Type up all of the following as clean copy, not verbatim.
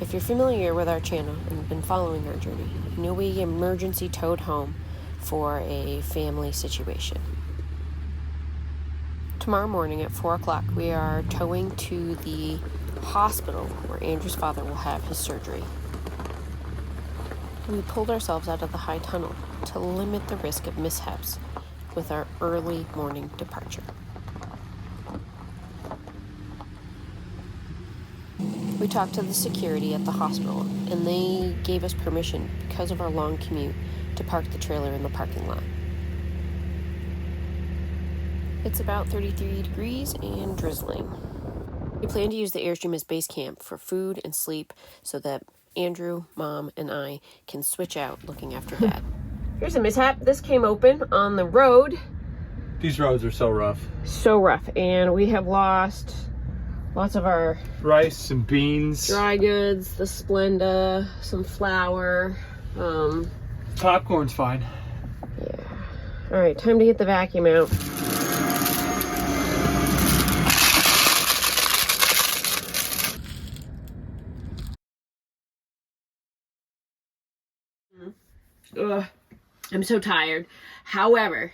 If you're familiar with our channel and have been following our journey, you know we emergency towed home for a family situation. Tomorrow morning at 4 o'clock, we are towing to the hospital where Andrew's father will have his surgery. We pulled ourselves out of the high tunnel to limit the risk of mishaps with our early morning departure. We talked to the security at the hospital, and they gave us permission, because of our long commute, to park the trailer in the parking lot. It's about 33 degrees and drizzling. We plan to use the Airstream as base camp for food and sleep so that Andrew, Mom, and I can switch out looking after Dad. Here's a mishap. This came open on the road. These roads are so rough. So rough, and we have lost lots of our rice and beans, dry goods, the Splenda, some flour. Popcorn's fine. Yeah. All right, time to get the vacuum out. Ugh, I'm so tired. However,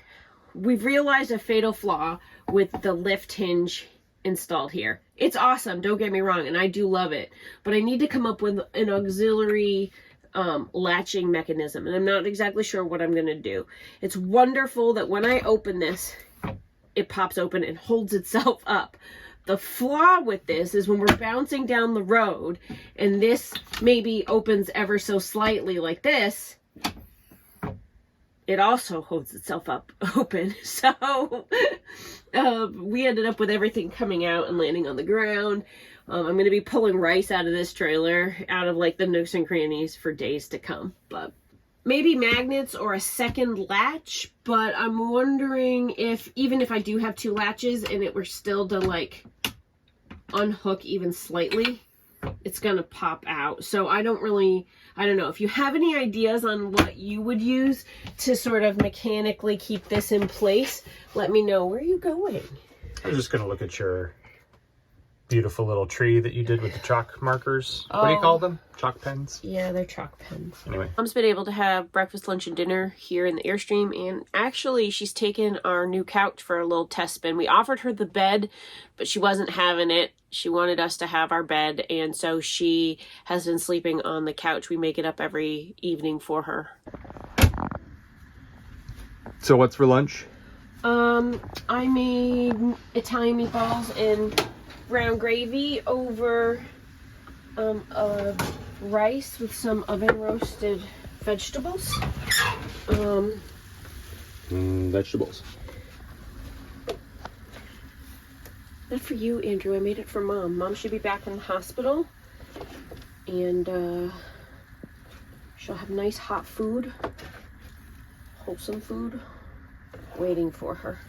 we've realized a fatal flaw with the lift hinge installed here. It's awesome, don't get me wrong, and I do love it, but I need to come up with an auxiliary latching mechanism, and I'm not exactly sure what I'm gonna do. It's wonderful that when I open this, it pops open and holds itself up. The flaw with this is when we're bouncing down the road and this maybe opens ever so slightly like this, it also holds itself up open. So we ended up with everything coming out and landing on the ground. I'm going to be pulling rice out of this trailer, out of like the nooks and crannies for days to come. But maybe magnets or a second latch. But I'm wondering if, even if I do have two latches and it were still to like unhook even slightly, it's going to pop out. So I don't know. If you have any ideas on what you would use to sort of mechanically keep this in place, let me know. Where are you going? I was just going to look at your beautiful little tree that you did with the chalk markers. Oh. What do you call them? Chalk pens? Yeah, they're chalk pens. Anyway. Mom's been able to have breakfast, lunch, and dinner here in the Airstream, and actually she's taken our new couch for a little test spin. We offered her the bed, but she wasn't having it. She wanted us to have our bed, and so she has been sleeping on the couch. We make it up every evening for her. So what's for lunch? I made Italian meatballs and brown gravy over rice with some oven roasted vegetables. Vegetables. Not for you, Andrew. I made it for Mom. Mom should be back from the hospital, and she'll have nice hot food, wholesome food, waiting for her.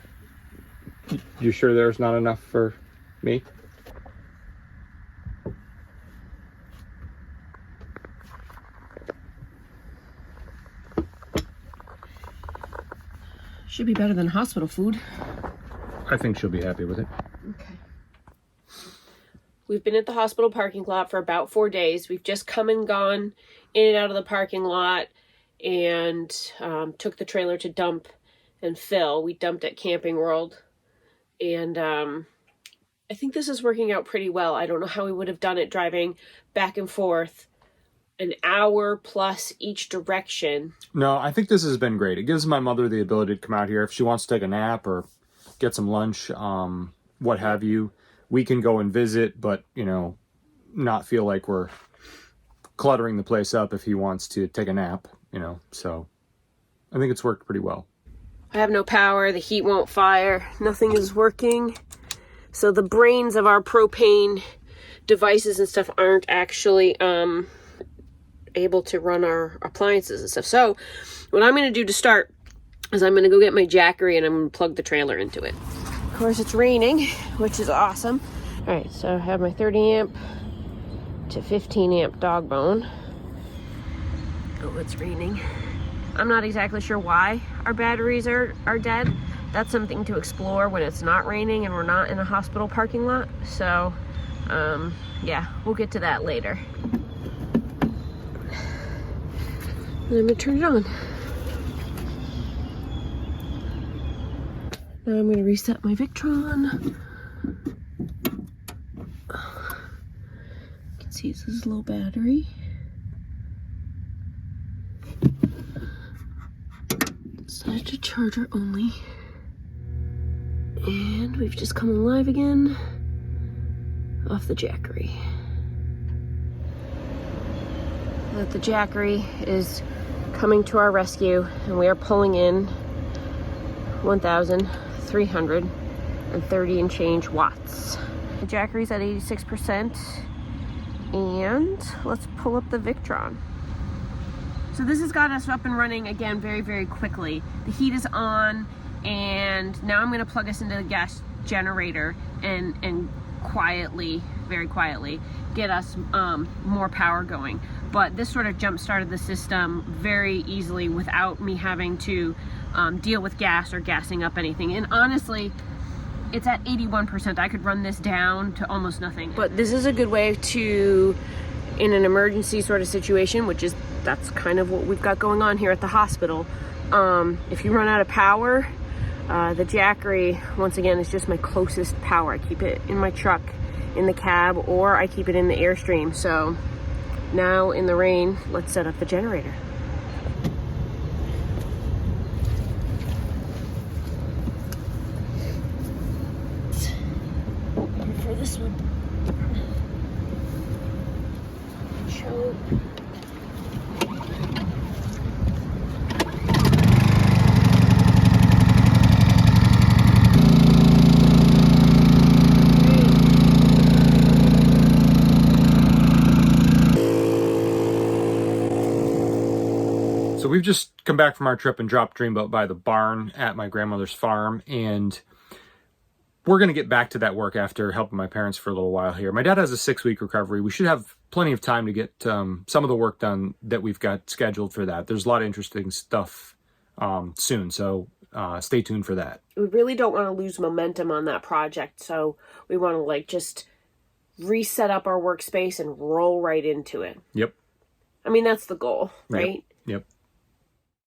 You sure there's not enough for me? Should be better than hospital food. I think she'll be happy with it. Okay. We've been at the hospital parking lot for about 4 days. We've just come and gone in and out of the parking lot and took the trailer to dump and fill. We dumped at Camping World, and I think this is working out pretty well. I don't know how we would have done it driving back and forth an hour plus each direction. No, I think this has been great. It gives my mother the ability to come out here if she wants to take a nap or get some lunch, what have you. We can go and visit, but, you know, not feel like we're cluttering the place up if he wants to take a nap, you know. So I think it's worked pretty well. I have no power. The heat won't fire. Nothing is working. So the brains of our propane devices and stuff aren't actually able to run our appliances and stuff. So what I'm going to do to start is I'm going to go get my Jackery and I'm going to plug the trailer into it. Of course, it's raining, which is awesome. All right, so I have my 30 amp to 15 amp dog bone. Oh, it's raining. I'm not exactly sure why our batteries are dead. That's something to explore when it's not raining and we're not in a hospital parking lot. So, yeah, we'll get to that later. And I'm gonna turn it on. Now I'm gonna reset my Victron. You can see it says low battery. Set to charger only. And we've just come alive again off the Jackery. That the Jackery is coming to our rescue, and we are pulling in 1,330 and change watts. The Jackery's at 86%, and let's pull up the Victron. So this has got us up and running again very, very quickly. The heat is on, and now I'm going to plug us into the gas generator and quietly, very quietly, get us more power going. But this sort of jump started the system very easily without me having to deal with gas or gassing up anything. And honestly, it's at 81%. I could run this down to almost nothing. But this is a good way to, in an emergency sort of situation, which is, that's kind of what we've got going on here at the hospital. If you run out of power, the Jackery, once again, is just my closest power. I keep it in my truck, in the cab, or I keep it in the Airstream. So now in the rain, let's set up the generator. For this one. Choke. So we've just come back from our trip and dropped Dreamboat by the barn at my grandmother's farm, and we're going to get back to that work after helping my parents for a little while here. My dad has a 6-week recovery. We should have plenty of time to get some of the work done that we've got scheduled for that. There's a lot of interesting stuff soon, so stay tuned for that. We really don't want to lose momentum on that project, so we want to like just reset up our workspace and roll right into it. Yep. I mean, that's the goal, right? Yep.